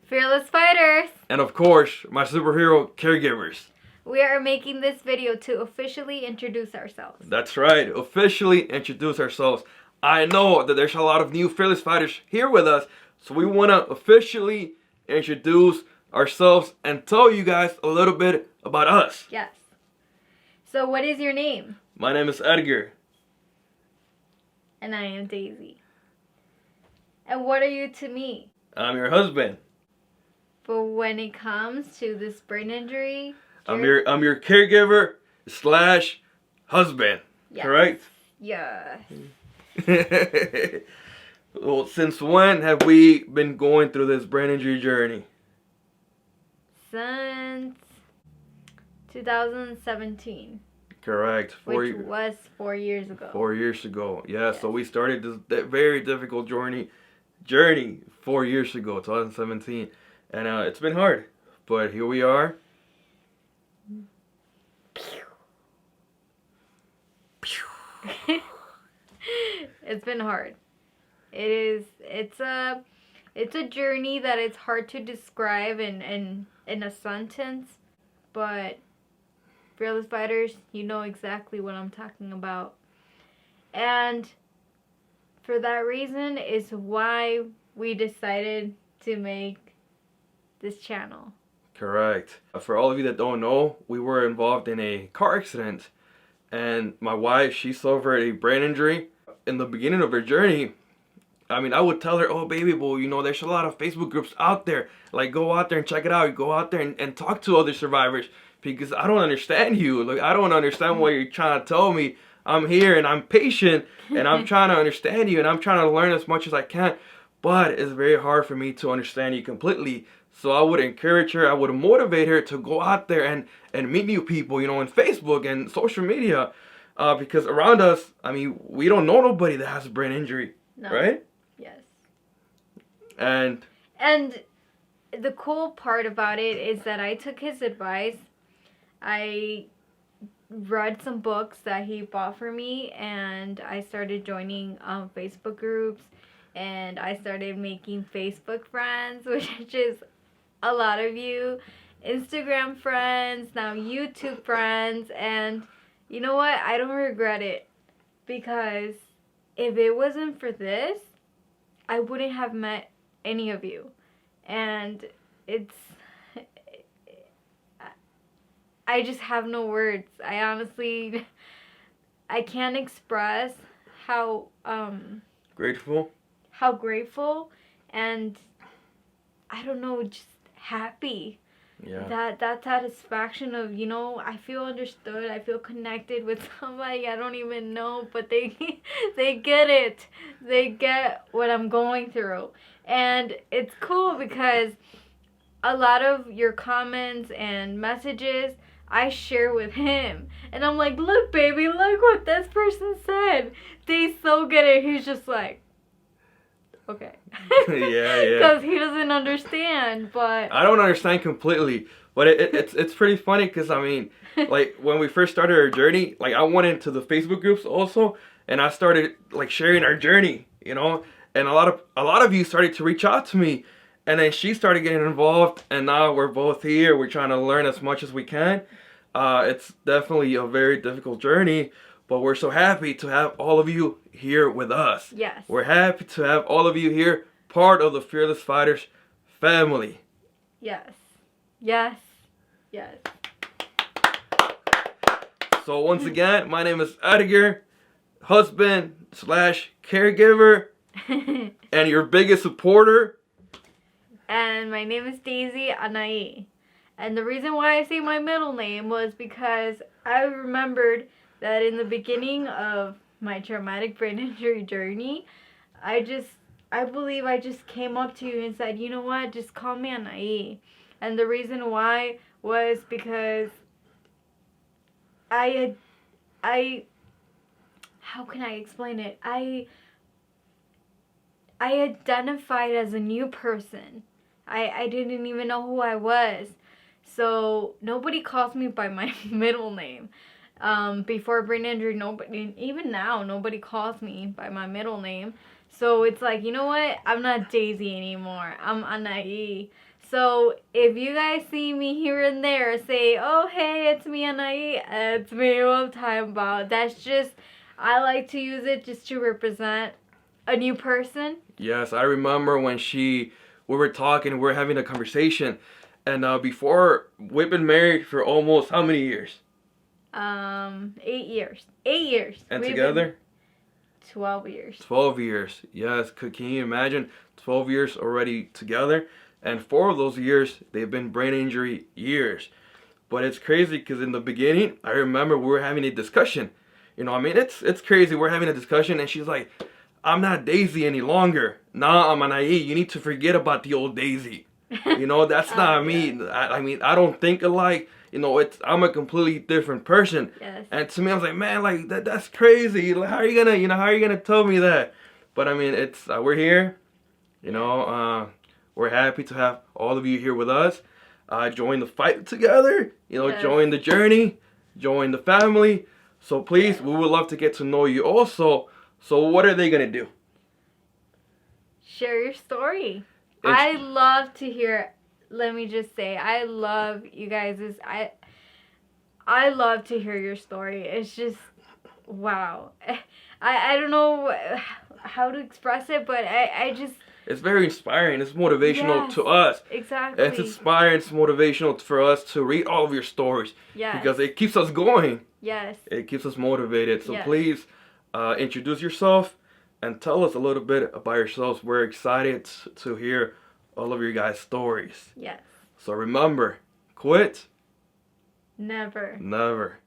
Fearless Fighters! And of course, my superhero caregivers. We are making this video to officially introduce ourselves. That's right, officially introduce ourselves. I know that there's a lot of new Fearless Fighters here with us, so we want to officially introduce ourselves and tell you guys a little bit about us. Yes. So what is your name? My name is Edgar. And I am Daisy. And what are you to me? I'm your husband. But when it comes to this brain injury... I'm your caregiver / husband. Yes. Correct? Yes. Well, since when have we been going through this brain injury journey? Since 2017. Correct. Which was 4 years ago. 4 years ago. Yeah, Yes. so we started this very difficult journey 4 years ago, 2017. And it's been hard, but here we are. It's been hard. It's a journey that it's hard to describe in a sentence, but Fearless Fighters, you know exactly what I'm talking about. And for that reason is why we decided to make this channel. Correct. For all of you that don't know, we were involved in a car accident, and my wife, she suffered a brain injury. In the beginning of her journey, I mean, I would tell her, oh baby, well, you know, there's a lot of Facebook groups out there. Like, go out there and check it out. Go out there and talk to other survivors, because I don't understand you. Like, I don't understand what you're trying to tell me. I'm here and I'm patient and I'm trying to understand you and I'm trying to learn as much as I can. But it's very hard for me to understand you completely. So I would encourage her, I would motivate her to go out there and meet new people, you know, on Facebook and social media. Because around us, I mean, we don't know nobody that has a brain injury, No. right? Yes. And the cool part about it is that I took his advice. I read some books that he bought for me, and I started joining Facebook groups, and I started making Facebook friends, which is a lot of you, Instagram friends, now YouTube friends, and you know what? I don't regret it, because if it wasn't for this, I wouldn't have met any of you. And I just have no words. I honestly, I can't express how grateful. And I don't know, just happy. Yeah. That satisfaction of, you know, I feel understood, I feel connected with somebody I don't even know, but they get it. They get what I'm going through. And it's cool because a lot of your comments and messages I share with him. And I'm like, look baby, look what this person said. They so get it. He's just like, okay. Yeah. Because he doesn't understand, but... I don't understand completely, but it's pretty funny because, I mean, like, when we first started our journey, like, I went into the Facebook groups also, and I started, like, sharing our journey, you know, and a lot of you started to reach out to me, and then she started getting involved, and now we're both here. We're trying to learn as much as we can. It's definitely a very difficult journey, but we're so happy to have all of you here with us. Yes. We're happy to have all of you here, part of the Fearless Fighters family. Yes. Yes. Yes. So once again, my name is Edgar, husband / caregiver, and your biggest supporter. And my name is Daisy Anai. And the reason why I say my middle name was because I remembered that in the beginning of my traumatic brain injury journey, I believe I just came up to you and said, you know what, just call me Anai. And the reason why was because how can I explain it? I identified as a new person. I didn't even know who I was. So nobody calls me by my middle name. Before brain injury, nobody, even now, nobody calls me by my middle name. So it's like, you know what? I'm not Daisy anymore. I'm Anai. So if you guys see me here and there say, oh, hey, it's me, Anai, it's me, what I'm talking about. That's just, I like to use it just to represent a new person. Yes, I remember when we were talking, we were having a conversation, and before we've been married for almost how many years? 8 years. 8 years. And We've together? been 12 years. 12 years. Yes, can you imagine 12 years already together? And 4 of those years, they've been brain injury years. But it's crazy because in the beginning, I remember we were having a discussion. You know, I mean, it's crazy. We're having a discussion, and she's like, I'm not Daisy any longer. Nah, I'm Anai. You need to forget about the old Daisy. You know, that's not me. Yeah. I mean, I don't think alike. You know, I'm a completely different person. Yes. And to me, I was like, man, like that's crazy. Like, how are you gonna tell me that? But I mean, it's we're here. You know, we're happy to have all of you here with us. Join the fight together. You know, Yes. join the journey, join the family. So please, we would love to get to know you also. So what are they gonna do? Share your story. It's- I love to hear. Let me just say, I love you guys. I love to hear your story. It's just wow. I don't know how to express it, but I just It's very inspiring. It's motivational Yes. to us. exactly. It's inspiring. It's motivational for us to read all of your stories Yes. because it keeps us going. Yes. It keeps us motivated. So Yes. please introduce yourself and tell us a little bit about yourselves. We're excited to hear all of your guys' stories. Yes. So remember, quit Never. never.